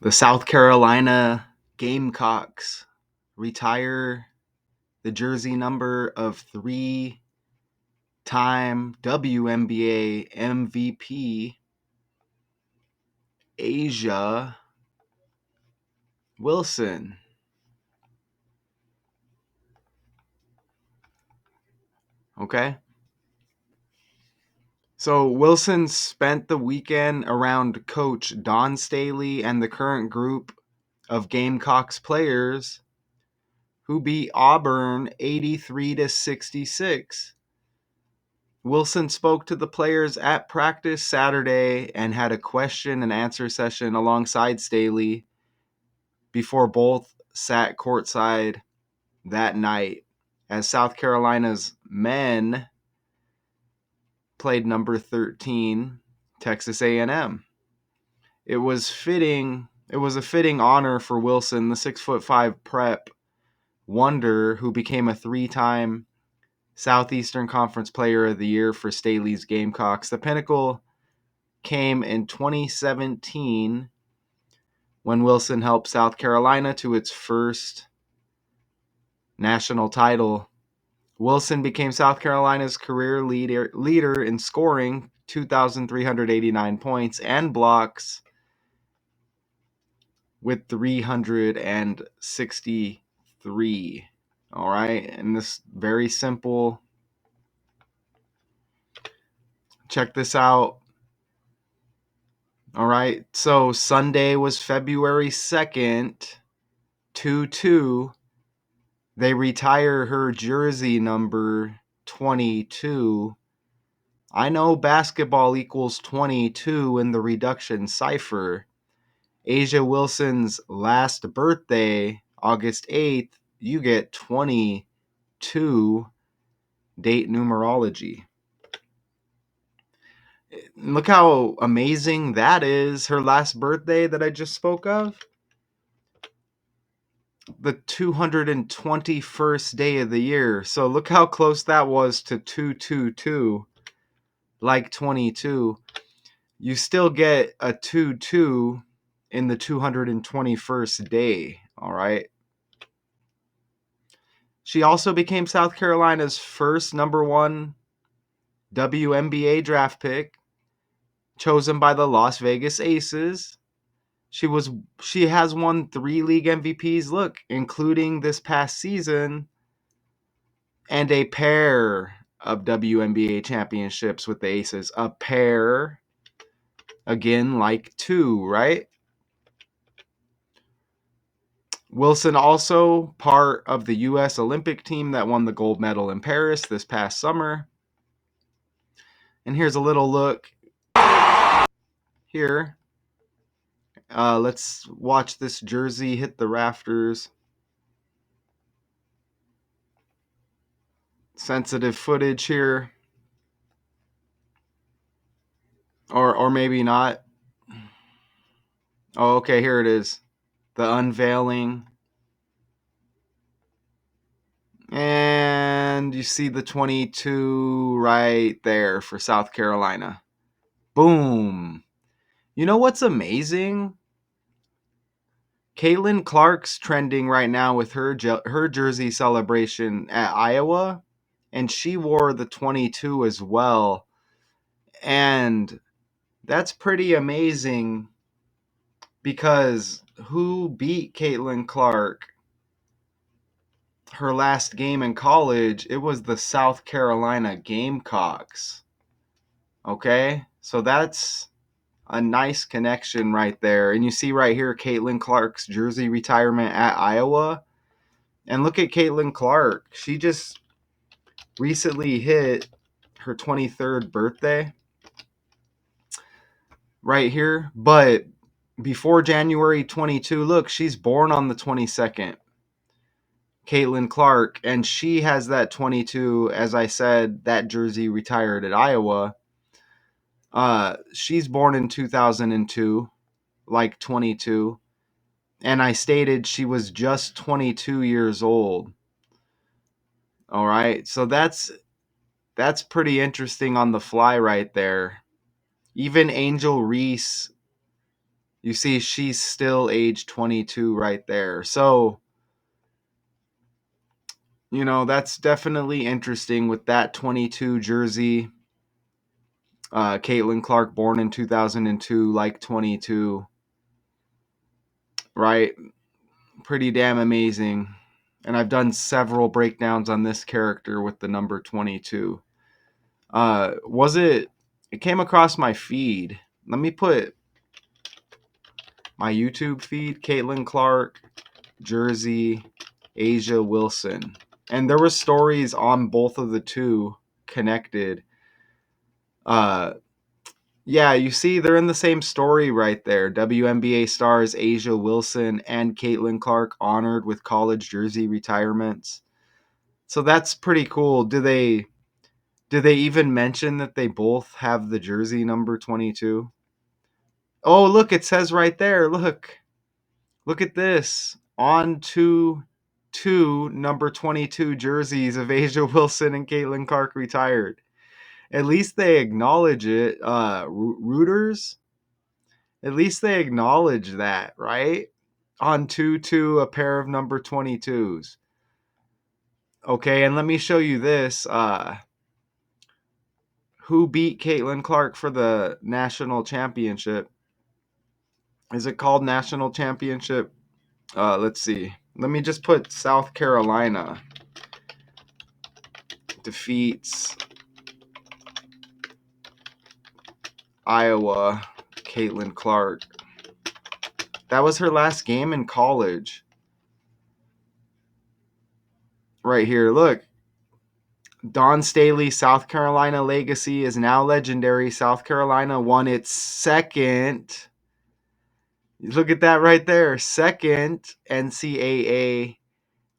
The South Carolina Gamecocks retire the jersey number of three-time WNBA MVP A'ja Wilson. Okay? So Wilson spent the weekend around coach Don Staley and the current group of Gamecocks players who beat Auburn 83-66. Wilson spoke to the players at practice Saturday and had a question and answer session alongside Staley before both sat courtside that night as South Carolina's men played number 13, Texas A&M. It was a fitting honor for Wilson, the 6'5" prep wonder who became a three-time Southeastern Conference Player of the Year for Staley's Gamecocks. The pinnacle came in 2017 when Wilson helped South Carolina to its first national title. Wilson became South Carolina's career leader in scoring, 2,389 points and blocks with 363. All right, and this very simple. Check this out. All right, so Sunday was February 2nd, 2-2. They retire her jersey number 22. I know basketball equals 22 in the reduction cipher. A'ja Wilson's last birthday, August 8th, you get 22 date numerology. Look how amazing that is. Her last birthday that I just spoke of. The 221st day of the year. So look how close that was to 222, like 22. You still get a 2-2 in the 221st day, all right? She also became South Carolina's first number one WNBA draft pick, chosen by the Las Vegas Aces. She has won 3 league MVPs, look, including this past season, and a pair of WNBA championships with the Aces. A pair, again, like 2, right? Wilson also part of the U.S. Olympic team that won the gold medal in Paris this past summer. And here's a little look here. Let's watch this jersey hit the rafters. Sensitive footage here. Or maybe not. Oh, okay, here it is. The unveiling. And you see the 22 right there for South Carolina. Boom. You know what's amazing? Caitlin Clark's trending right now with her jersey celebration at Iowa, and she wore the 22 as well. And that's pretty amazing because who beat Caitlin Clark her last game in college? It was the South Carolina Gamecocks. Okay? So that's a nice connection right there. And you see right here Caitlin Clark's jersey retirement at Iowa. And look at Caitlin Clark. She just recently hit her 23rd birthday right here. But before January 22, look, she's born on the 22nd. Caitlin Clark, and she has that 22, as I said, that jersey retired at Iowa. She's born in 2002, like 22. And I stated she was just 22 years old. All right, so that's pretty interesting on the fly right there. Even Angel Reese You see, she's still age 22 right there. So, that's definitely interesting with that 22 jersey. Caitlin Clark, born in 2002, like 22, right? Pretty damn amazing. And I've done several breakdowns on this character with the number 22. It came across my feed. Let me put my YouTube feed, Caitlin Clark, jersey, A'ja Wilson. And there were stories on both of the two connected. Yeah, you see, they're in the same story right there. WNBA stars A'ja Wilson and Caitlin Clark honored with college jersey retirements. So that's pretty cool. Do they even mention that they both have the jersey number 22? Oh, look, it says right there. Look at this. On to two number 22 jerseys of A'ja Wilson and Caitlin Clark retired. At least they acknowledge it. Rooters, at least they acknowledge that, right? On 2 a pair of number 22s. Okay, and let me show you this. Who beat Caitlin Clark for the national championship? Is it called national championship? Let's see. Let me just put South Carolina defeats Iowa, Caitlin Clark. That was her last game in college. Right here, look. Dawn Staley, South Carolina legacy is now legendary. South Carolina won its second. Look at that right there. Second NCAA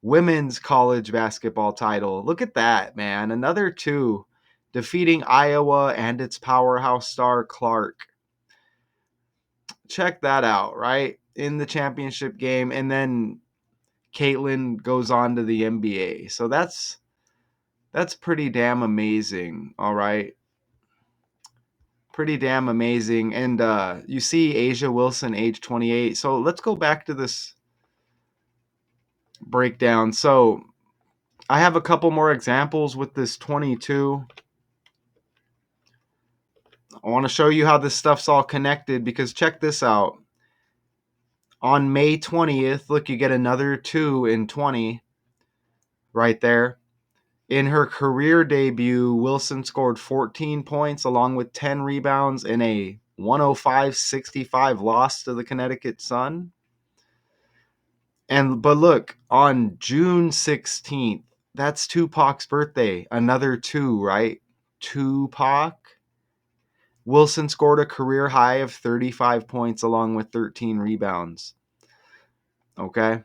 women's college basketball title. Look at that, man. Another two, defeating Iowa and its powerhouse star Clark. Check that out, right? In the championship game. And then Caitlin goes on to the NBA. So that's pretty damn amazing, all right? Pretty damn amazing. And you see A'ja Wilson, age 28. So let's go back to this breakdown. So I have a couple more examples with this 22. I want to show you how this stuff's all connected because check this out. On May 20th, look, you get another 2 in 20 right there. In her career debut, Wilson scored 14 points along with 10 rebounds in a 105-65 loss to the Connecticut Sun. But look, on June 16th, that's Tupac's birthday. Another 2, right? Tupac. Wilson scored a career high of 35 points along with 13 rebounds. Okay?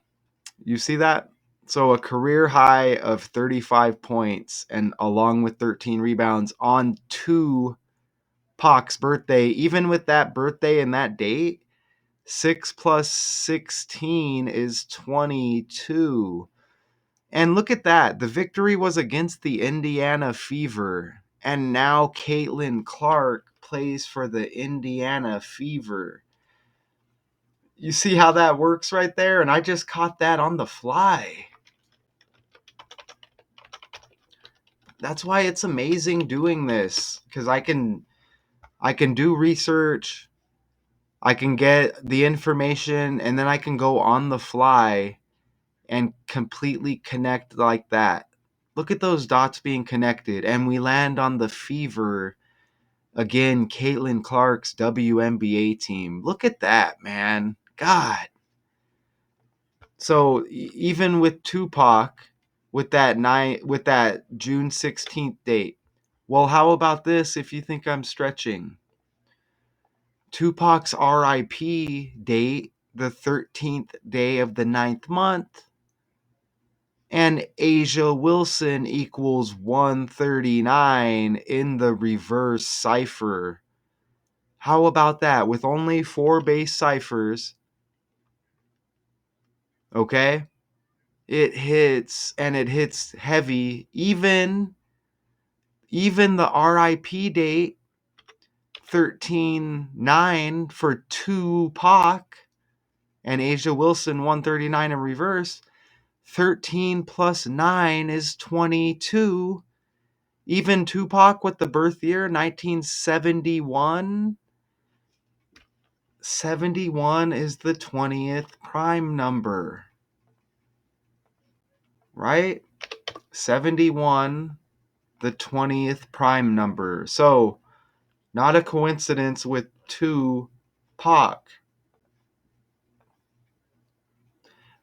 You see that? So a career high of 35 points and along with 13 rebounds on Tupac's birthday. Even with that birthday and that date, 6 plus 16 is 22. And look at that. The victory was against the Indiana Fever. And now Caitlin Clark plays for the Indiana Fever. You see how that works right there? And I just caught that on the fly. That's why it's amazing doing this, because I can do research, I can get the information, and then I can go on the fly and completely connect like that. Look at those dots being connected, and we land on the Fever again, Caitlin Clark's WNBA team. Look at that, man. God. So even with Tupac, with that June 16th date. Well, how about this if you think I'm stretching? Tupac's RIP date, the 13th day of the 9th month, and A'ja Wilson equals 139 in the reverse cipher. How about that? With only 4 base ciphers, okay? It hits, and it hits heavy. Even the RIP date 13.9 for Tupac and A'ja Wilson 139 in reverse. 13 plus 9 is 22. Even Tupac with the birth year 1971. 71 is the 20th prime number. Right? 71, the 20th prime number. So, not a coincidence with Tupac.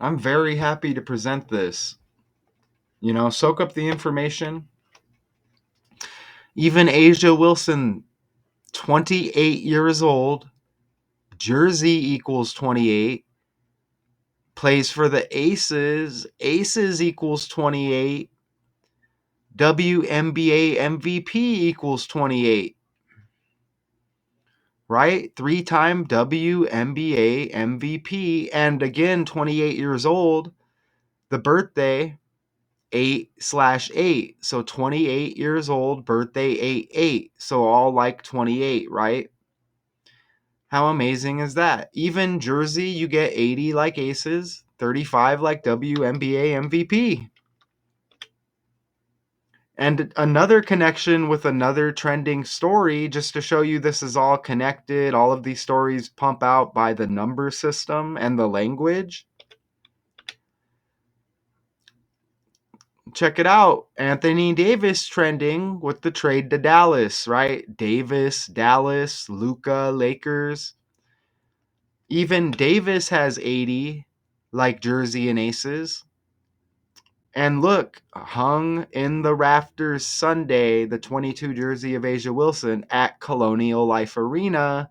I'm very happy to present this. Soak up the information. Even A'ja Wilson, 28 years old, jersey equals 28, plays for the Aces, Aces equals 28, WNBA MVP equals 28, right? 3-time WNBA MVP, and again, 28 years old, the birthday, 8/8, so 28 years old, birthday 8/8, so all like 28, right? How amazing is that? Even jersey, you get 80 like Aces, 35 like WNBA MVP. And another connection with another trending story, just to show you this is all connected. All of these stories pump out by the number system and the language. Check it out. Anthony Davis trending with the trade to Dallas, right? Davis, Dallas, Luka, Lakers. Even Davis has 80, like Jersey and Aces. And look, hung in the rafters Sunday, the 22 jersey of A'ja Wilson at Colonial Life Arena.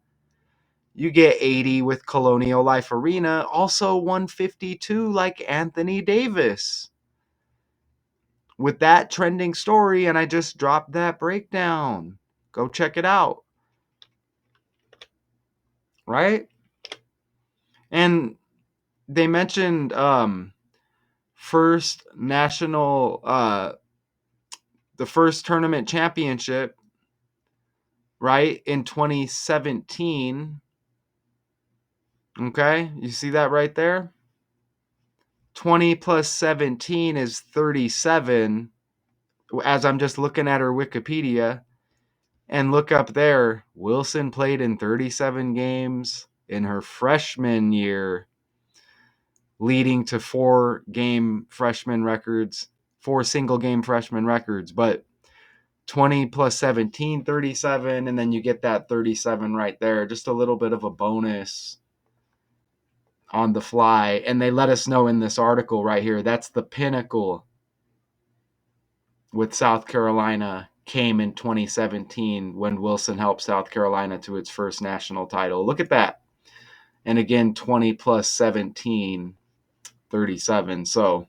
You get 80 with Colonial Life Arena, also 152 like Anthony Davis. With that trending story, and I just dropped that breakdown. Go check it out. Right? And they mentioned first national, the first tournament championship, right, in 2017. Okay, you see that right there? 20 plus 17 is 37. As I'm just looking at her Wikipedia, and look up there, Wilson played in 37 games in her freshman year, leading to 4 single game freshman records. But 20 plus 17, 37, and then you get that 37 right there. Just a little bit of a bonus on the fly. And they let us know in this article right here, that's the pinnacle with South Carolina came in 2017 when Wilson helped South Carolina to its first national title. Look at that. And again, 20 plus 17, 37. So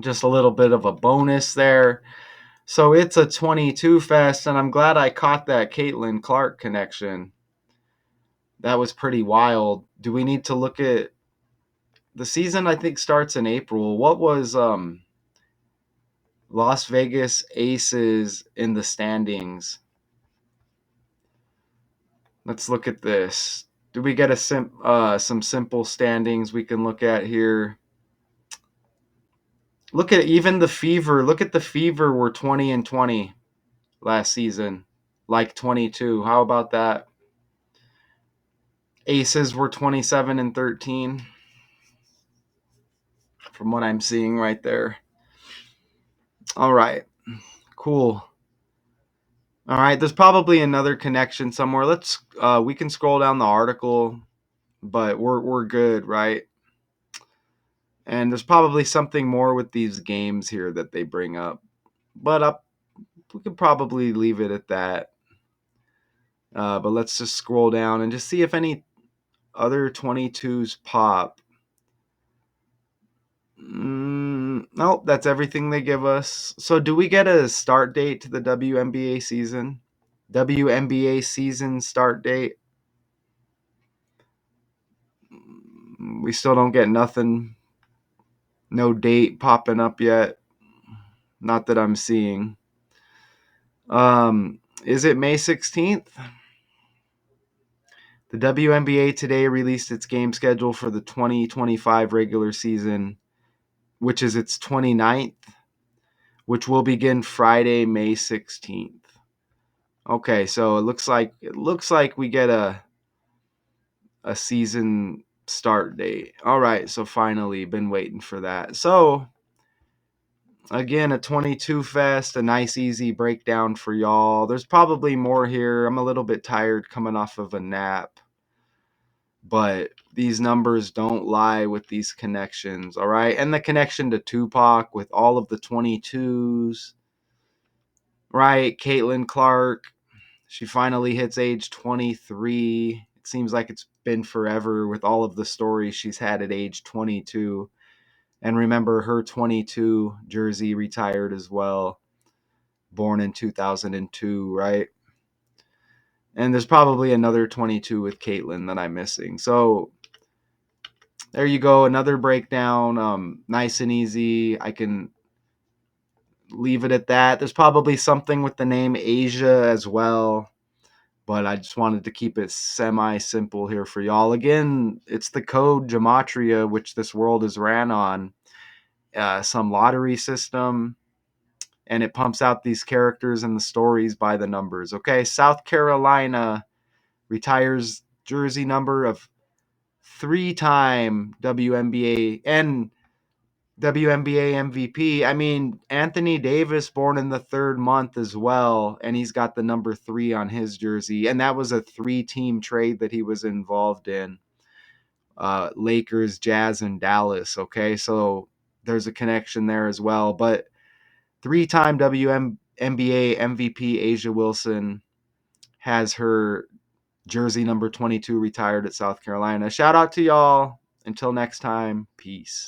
just a little bit of a bonus there. So it's a 22 fest, and I'm glad I caught that Caitlin Clark connection. That was pretty wild. Do we need to look at the season? I think starts in April. What was Las Vegas Aces in the standings? Let's look at this. Do we get some simple standings we can look at here? Look at even the Fever. Look at the Fever were 20-20 last season, like 22. How about that? Aces were 27-13 from what I'm seeing right there. All right, cool. All right, there's probably another connection somewhere. We can scroll down the article, but we're good, right? And there's probably something more with these games here that they bring up, but we could probably leave it at that. But let's just scroll down and just see if any other 22s pop. Nope, that's everything they give us. So do we get a start date to the WNBA season? WNBA season start date? We still don't get nothing. No date popping up yet. Not that I'm seeing. Is it May 16th? The WNBA today released its game schedule for the 2025 regular season, which is its 29th, which will begin Friday, May 16th. Okay, so it looks like we get a season start date. All right, so finally been waiting for that. So, again, a 22 fest, a nice easy breakdown for y'all. There's probably more here. I'm a little bit tired coming off of a nap. But these numbers don't lie with these connections, all right? And the connection to Tupac with all of the 22s, right? Caitlin Clark, she finally hits age 23. It seems like it's been forever with all of the stories she's had at age 22. And remember, her 22 jersey retired as well, born in 2002, right? And there's probably another 22 with Caitlin that I'm missing. So there you go, another breakdown, nice and easy. I can leave it at that. There's probably something with the name A'ja as well, but I just wanted to keep it semi-simple here for y'all. Again, it's the code gematria, which this world is ran on, some lottery system, and it pumps out these characters and the stories by the numbers. Okay, South Carolina retires jersey number of three-time WNBA and WNBA MVP. I mean, Anthony Davis, born in the third month as well, and he's got the number 3 on his jersey. And that was a 3-team trade that he was involved in. Lakers, Jazz, and Dallas. Okay, so there's a connection there as well. But 3-time WNBA MVP A'ja Wilson has her jersey number 22 retired at South Carolina. Shout out to y'all. Until next time, peace.